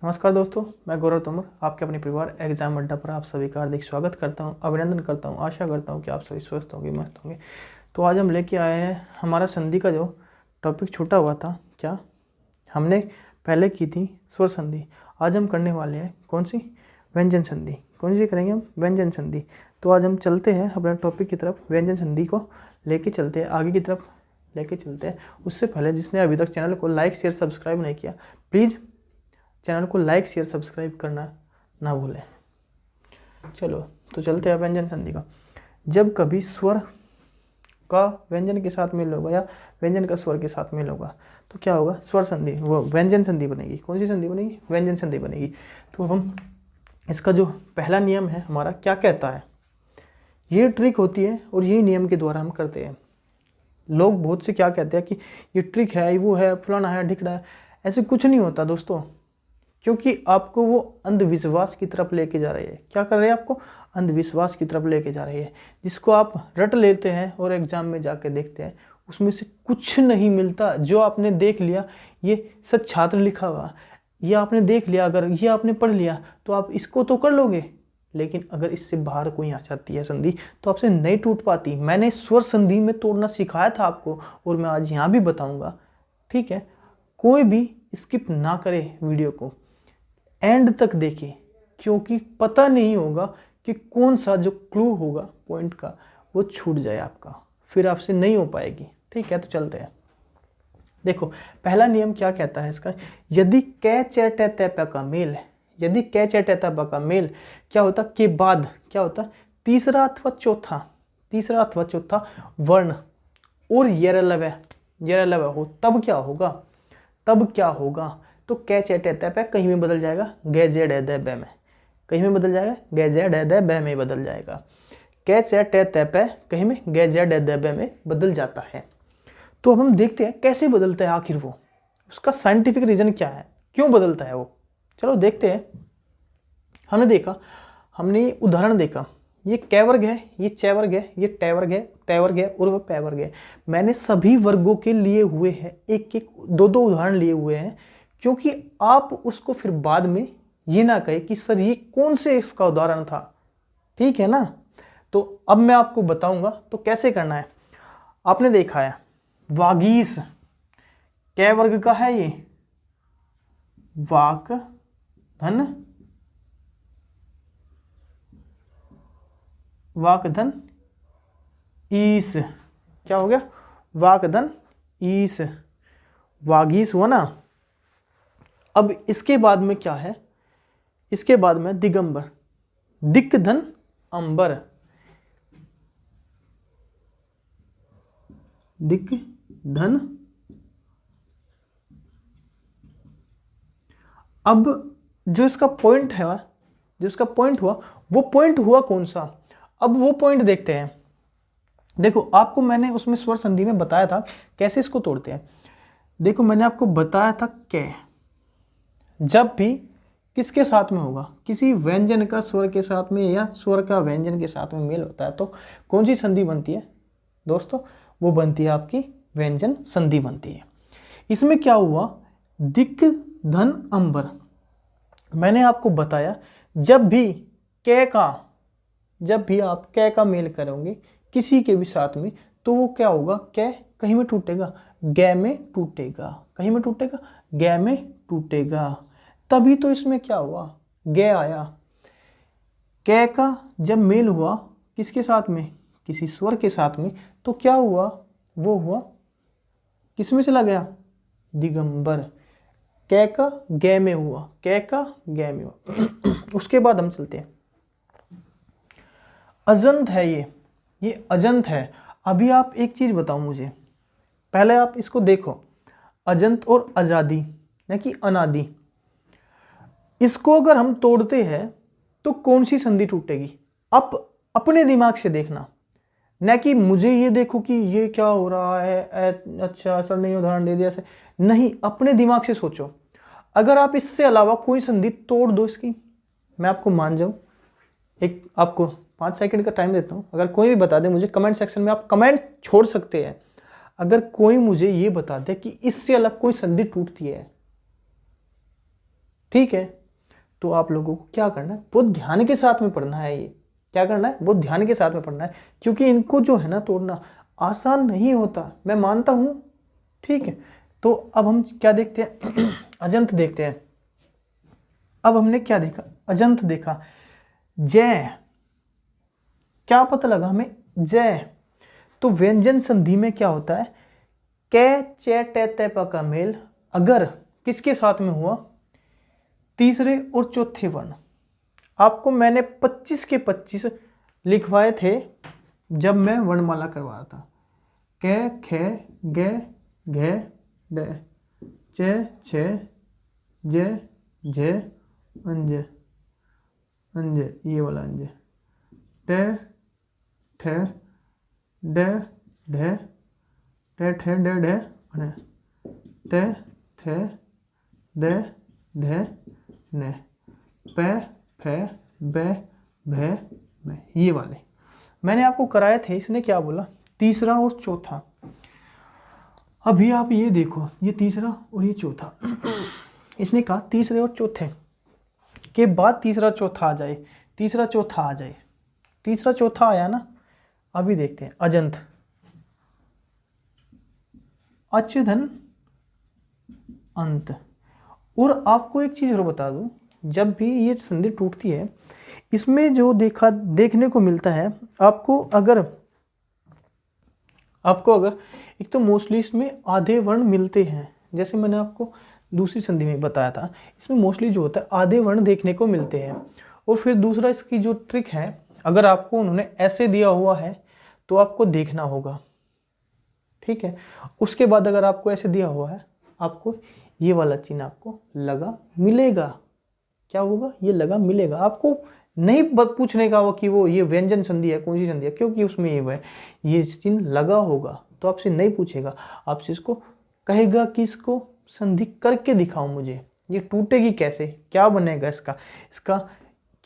नमस्कार दोस्तों, मैं गौरव तोमर आपके अपने परिवार एग्जाम अड्डा पर आप सभी का हार्दिक स्वागत करता हूं, अभिनंदन करता हूं। आशा करता हूं कि आप सभी स्वस्थ होंगे, मस्त होंगे। तो आज हम लेके आए हैं हमारा संधि का जो टॉपिक छूटा हुआ था। क्या हमने पहले की थी स्वर संधि, आज हम करने वाले हैं कौन सी? व्यंजन संधि। कौन सी करेंगे हम? व्यंजन संधि। तो आज हम चलते हैं अपने टॉपिक की तरफ, व्यंजन संधि को लेके चलते हैं, आगे की तरफ लेके चलते हैं। उससे पहले जिसने अभी तक चैनल को लाइक शेयर सब्सक्राइब नहीं किया, प्लीज़ चैनल को लाइक शेयर सब्सक्राइब करना ना भूलें। चलो तो चलते हैं व्यंजन संधि का। जब कभी स्वर का व्यंजन के साथ मेल होगा या व्यंजन का स्वर के साथ मेल होगा तो क्या होगा? स्वर संधि, वो व्यंजन संधि बनेगी। कौन सी संधि बनेगी? व्यंजन संधि बनेगी। तो हम इसका जो पहला नियम है हमारा क्या कहता है, ये ट्रिक होती है और यही नियम के द्वारा हम करते हैं। लोग बहुत से क्या कहते हैं कि ये ट्रिक है, वो है, फलाना है, ढिकड़ा है। ऐसे कुछ नहीं होता दोस्तों, क्योंकि आपको वो अंधविश्वास की तरफ लेके जा रही है। क्या कर रहे हैं? आपको अंधविश्वास की तरफ लेके जा रही है, जिसको आप रट लेते हैं और एग्जाम में जाके देखते हैं उसमें से कुछ नहीं मिलता। जो आपने देख लिया, ये सच छात्र लिखा हुआ, ये आपने देख लिया, अगर ये आपने पढ़ लिया तो आप इसको तो कर लोगे, लेकिन अगर इससे बाहर कोई आ जाती है संधि तो आपसे नहीं टूट पाती। मैंने स्वर संधि में तोड़ना सिखाया था आपको और मैं आज यहाँ भी बताऊँगा। ठीक है, कोई भी स्किप ना करे वीडियो को, एंड तक देखें, क्योंकि पता नहीं होगा कि कौन सा जो क्लू होगा पॉइंट का वो छूट जाए आपका, फिर आपसे नहीं हो पाएगी। ठीक है, तो चलते हैं। देखो पहला नियम क्या कहता है इसका, यदि कै च ट त प का मेल, यदि कै च ट त प का मेल क्या होता के बाद क्या होता, तीसरा अथवा चौथा वर्ण और यरलव हो, तब क्या होगा? तो कै च ट त प कहीं में बदल जाएगा गे जे ड द ब में, कहीं में बदल जाएगा गे जे ड द ब में बदल जाएगा। कै च ट त प कहीं में गे जे ड द ब में बदल जाता है। तो अब हम देखते हैं कैसे बदलता है आखिर वो, उसका साइंटिफिक रीजन क्या है, क्यों बदलता है वो। चलो देखते हैं। हमने उदाहरण देखा, ये कै वर्ग है, ये च वर्ग है, ये ट वर्ग है, तय वर्ग है और वह पै वर्ग है। मैंने सभी वर्गों के लिए हुए हैं, एक एक दो उदाहरण लिए हुए हैं, क्योंकि आप उसको फिर बाद में ये ना कहे कि सर ये कौन से इसका उदाहरण था। ठीक है ना? तो अब मैं आपको बताऊंगा तो कैसे करना है। आपने देखा है वागीश कै वर्ग का है, ये वाक धन ईस, क्या हो गया? वाक धन ईस, वागीश हुआ ना। अब इसके बाद में क्या है? इसके बाद में दिगंबर, दिक धन अंबर, दिक धन। अब जो इसका पॉइंट है, जो इसका पॉइंट हुआ, वो पॉइंट हुआ कौन सा? अब वो पॉइंट देखते हैं। देखो आपको मैंने उसमें स्वर संधि में बताया था कैसे इसको तोड़ते हैं। देखो मैंने आपको बताया था कै जब भी किसके साथ में होगा, किसी व्यंजन का स्वर के साथ में या स्वर का व्यंजन के साथ में मेल होता है तो कौन सी संधि बनती है दोस्तों? वो बनती है आपकी व्यंजन संधि बनती है। इसमें क्या हुआ, दिक धन अंबर। मैंने आपको बताया जब भी आप कै का मेल करोगे किसी के भी साथ में तो वो क्या होगा, कै कहीं में टूटेगा, गे में टूटेगा, कहीं में टूटेगा, गे में टूटेगा। तभी तो इसमें क्या हुआ, गे आया। कै का जब मेल हुआ किसके साथ में, किसी स्वर के साथ में, तो क्या हुआ, वो हुआ किस में चला गया, दिगंबर। कै का गे में हुआ, कै का गे में हुआ। उसके बाद हम चलते हैं, अजंत है ये अजंत है। अभी आप एक चीज बताओ मुझे, पहले आप इसको देखो, अजंत और आजादी न कि अनादि, इसको अगर हम तोड़ते हैं तो कौन सी संधि टूटेगी? आप अपने दिमाग से देखना, न कि मुझे ये देखो कि ये क्या हो रहा है, अच्छा सर ने उदाहरण दे दिया ऐसे नहीं, अपने दिमाग से सोचो। अगर आप इससे अलावा कोई संधि तोड़ दो इसकी, मैं आपको मान जाऊं, एक आपको 5 सेकंड का टाइम देता हूं, अगर कोई भी बता दे मुझे, कमेंट सेक्शन में आप कमेंट छोड़ सकते हैं। अगर कोई मुझे ये बता दे कि इससे अलग कोई संधि टूटती है, ठीक है, तो आप लोगों को क्या करना है, बहुत ध्यान के साथ में पढ़ना है। ये क्या करना है, बहुत ध्यान के साथ में पढ़ना है, क्योंकि इनको जो है ना तोड़ना आसान नहीं होता, मैं मानता हूँ। ठीक है, तो अब हम क्या देखते हैं, अजंत देखते हैं। अब हमने क्या देखा, अजंत देखा। जय, क्या पता लगा हमें, जय। तो व्यंजन संधि में क्या होता है, कै चे टे ते प का मेल अगर किसके साथ में हुआ, तीसरे और चौथे वर्ण। आपको मैंने 25 के 25 लिखवाए थे जब मैं वर्णमाला करवा रहा था। कै खे गे घे डे चे छे जे जे अंजे अंजे, ये वाला अंजे, टे ठे डे ढे टे ठे डे ढे ने ते थे दे धे ने पे फे बे भे में, ये वाले मैंने आपको कराए थे। इसने क्या बोला, तीसरा और चौथा। अभी आप ये देखो, ये तीसरा और ये चौथा। इसने कहा तीसरे और चौथे के बाद तीसरा चौथा आ जाए, तीसरा चौथा आ जाए, तीसरा चौथा आया ना। अभी देखते हैं अजंत, अच धन अंत। और आपको एक चीज और बता दूं, जब भी ये संधि टूटती है, इसमें जो देखने को मिलता है आपको अगर एक तो मोस्टली इसमें आधे वर्ण मिलते हैं, जैसे मैंने आपको दूसरी संधि में बताया था, इसमें मोस्टली जो होता है आधे वर्ण देखने को मिलते हैं। और फिर दूसरा इसकी जो ट्रिक है, अगर आपको उन्होंने ऐसे दिया हुआ है तो आपको देखना होगा। ठीक है, उसके बाद अगर आपको ऐसे दिया हुआ है, आपको ये वाला चिन्ह आपको लगा मिलेगा। क्या होगा, ये लगा मिलेगा। आपको नहीं पूछने का वो कि वो ये व्यंजन संधि है, कौन सी संधि है, क्योंकि उसमें ये चिन्ह लगा होगा, तो आपसे नहीं पूछेगा, आपसे इसको कहेगा कि इसको संधि करके दिखाओ मुझे, ये टूटेगी कैसे, क्या बनेगा इसका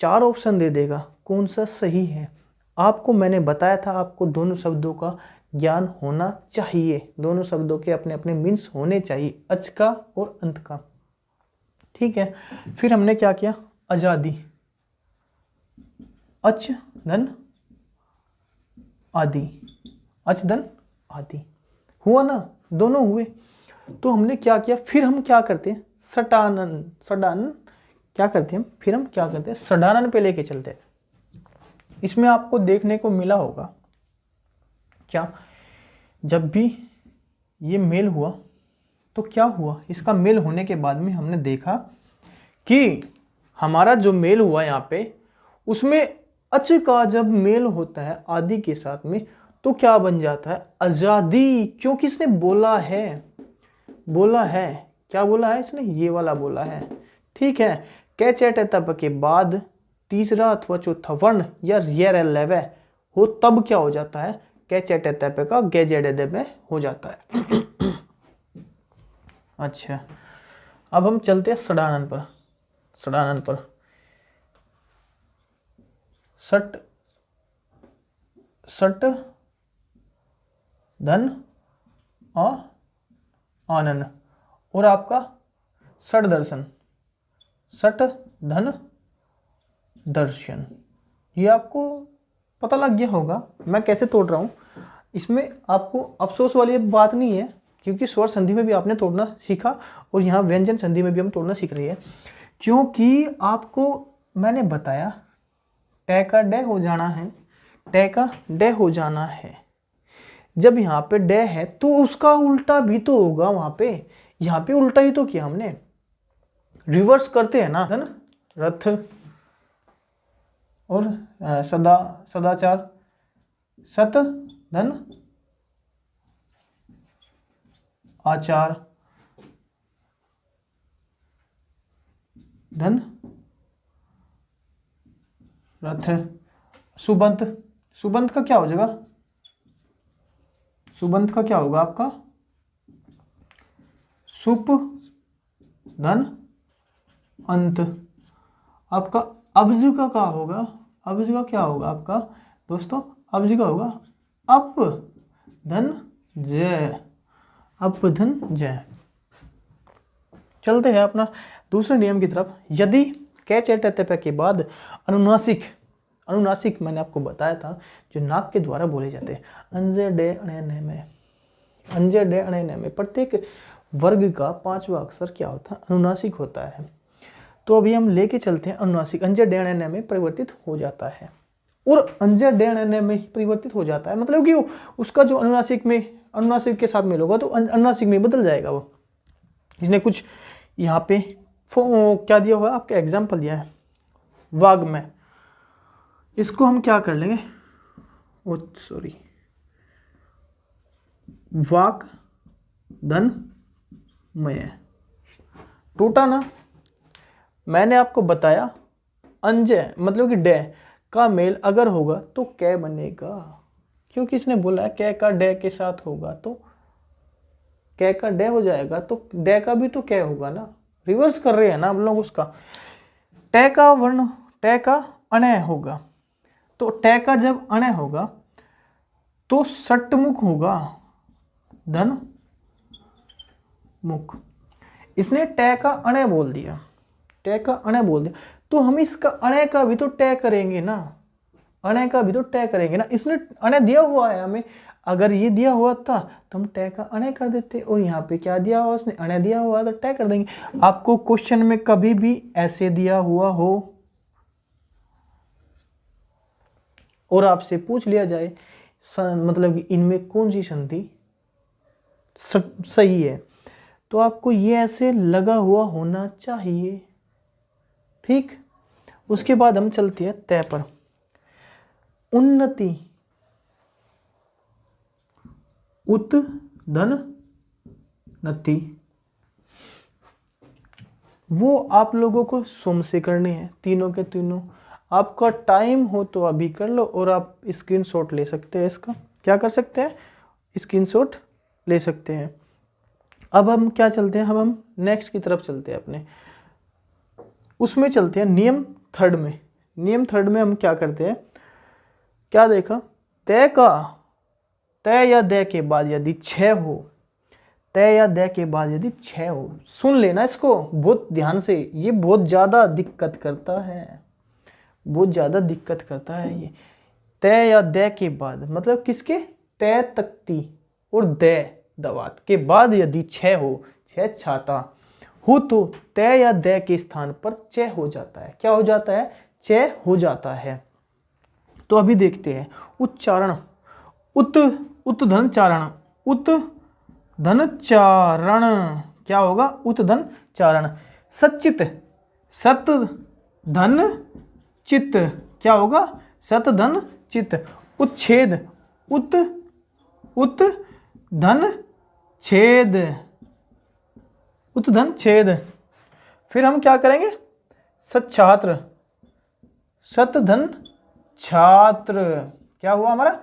4 ऑप्शन दे देगा, कौन सा सही है। आपको मैंने बताया था, आपको दोनों शब्दों का ज्ञान होना चाहिए, दोनों शब्दों के अपने अपने मीन्स होने चाहिए, अच का और अंत का। ठीक है, फिर हमने क्या किया, आजादी, अच धन आदि, अच धन आदि हुआ ना, दोनों हुए। तो हमने क्या किया, फिर हम क्या करते हैं, सडानन क्या करते हैं, फिर हम क्या करते हैं, सडानन पे लेके चलते हैं। इसमें आपको देखने को मिला होगा क्या, जब भी ये मेल हुआ तो क्या हुआ, इसका मेल होने के बाद में हमने देखा कि हमारा जो मेल हुआ यहाँ पे, उसमें अच का जब मेल होता है आदि के साथ में तो क्या बन जाता है, आजादी। क्योंकि इसने बोला है क्या बोला है इसने, ये वाला बोला है। ठीक है, कै चैट तब के बाद तीसरा अथवा चौथा वर्ण या रियर लेवे हो, तब क्या हो जाता है, कै चैट तब का गे जेड में हो जाता है। अच्छा, अब हम चलते हैं सडानन पर। सट धन आनन और आपका सट धन दर्शन। ये आपको पता लग गया होगा मैं कैसे तोड़ रहा हूँ। इसमें आपको अफसोस वाली बात नहीं है, क्योंकि स्वर संधि में भी आपने तोड़ना सीखा और यहाँ व्यंजन संधि में भी हम तोड़ना सीख रही है। क्योंकि आपको मैंने बताया टे का डे हो जाना है, टे का डे हो जाना है। जब यहाँ पे डे है तो उसका उल्टा भी तो होगा वहां पे, यहाँ पे उल्टा ही तो किया हमने, रिवर्स करते हैं ना, है ना, रथ और सदाचार, सत धन आचार धन रथ, सुबंत का क्या हो जाएगा, सुबंत का क्या होगा आपका, सुप धन अंत। आपका अब्ज का क्या होगा, अब्ज का क्या होगा आपका दोस्तों, अब्ज का होगा अप धन जय, अप धन जय। चलते हैं अपना दूसरे नियम की तरफ, यदि कै चे टे ते पे के बाद अनुनासिक मैंने आपको बताया था जो नाक के द्वारा बोले जाते हैं, अंजे डे अणे ने में, अंजे डे अणे ने में, प्रत्येक वर्ग का 5वां अक्षर क्या होता है? अनुनासिक होता है। तो अभी हम लेके चलते हैं अनुनासिक, अंजे डे अणे ने में परिवर्तित हो जाता है, और अंजे डे अणे ने में ही परिवर्तित हो जाता है, मतलब कि उसका जो अनुनासिक के साथ मेल होगा तो अनुनासिक में बदल जाएगा वो। इसने कुछ यहाँ पे क्या दिया हुआ है, आपका एग्जाम्पल दिया है वाग में, इसको हम क्या कर लेंगे, वाक धन मय, टूटा ना। मैंने आपको बताया अंजय मतलब कि डे का मेल अगर होगा तो कै बनेगा, क्योंकि इसने बोला है कै का डे के साथ होगा तो कै का डे हो जाएगा, तो डे का भी तो कै होगा ना, रिवर्स कर रहे हैं ना हम लोग उसका। टे का वर्ण टे का अणे होगा, तो टे का जब अणे होगा तो सटमुख होगा धन मुख। इसने टे का अणे बोल दिया, टे का अणे बोल दिया, तो हम इसका अणे का भी तो टे करेंगे ना, अणे का भी तो टे करेंगे ना। इसने अणे दिया हुआ है हमें, अगर ये दिया हुआ था तो हम टे का अणे कर देते, और यहाँ पे क्या दिया हुआ उसने, अणे दिया हुआ तो टे कर देंगे। आपको क्वेश्चन में कभी भी ऐसे दिया हुआ हो और आपसे पूछ लिया जाए मतलब कि इनमें कौन सी संधि सही है, तो आपको ये ऐसे लगा हुआ होना चाहिए, ठीक। उसके बाद हम चलते हैं तय पर। उन्नति उत धन नति, वो आप लोगों को सुम से करने हैं तीनों के तीनों। आपका टाइम हो तो अभी कर लो, और आप स्क्रीनशॉट ले सकते हैं, इसका क्या कर सकते हैं, स्क्रीनशॉट ले सकते हैं। अब हम क्या चलते हैं, अब हम नेक्स्ट की तरफ चलते हैं अपने, उसमें चलते हैं नियम थर्ड में। नियम थर्ड में हम क्या करते हैं, क्या देखा, तय का तय या दय के बाद यदि 6 हो, तय या दय के बाद यदि 6 हो, सुन लेना इसको बहुत ध्यान से, ये बहुत ज़्यादा दिक्कत करता है, बहुत ज़्यादा दिक्कत करता है ये। तय या दय के बाद मतलब किसके, तय तख्ती और दय दवात के बाद यदि 6 हो, 6 छाता हो, तो तय या दय के स्थान पर च हो जाता है। क्या हो जाता है, च हो जाता है। तो अभी देखते हैं उच्चारण, उत धन चारण, उत धन चारण क्या होगा, उत धन चारण। सचित सत धन चित क्या होगा, सत धन चित। उच्छेद उत धन छेद, उत धन छेद। फिर हम क्या करेंगे, सच्छात्र सत धन छात्र क्या हुआ हमारा,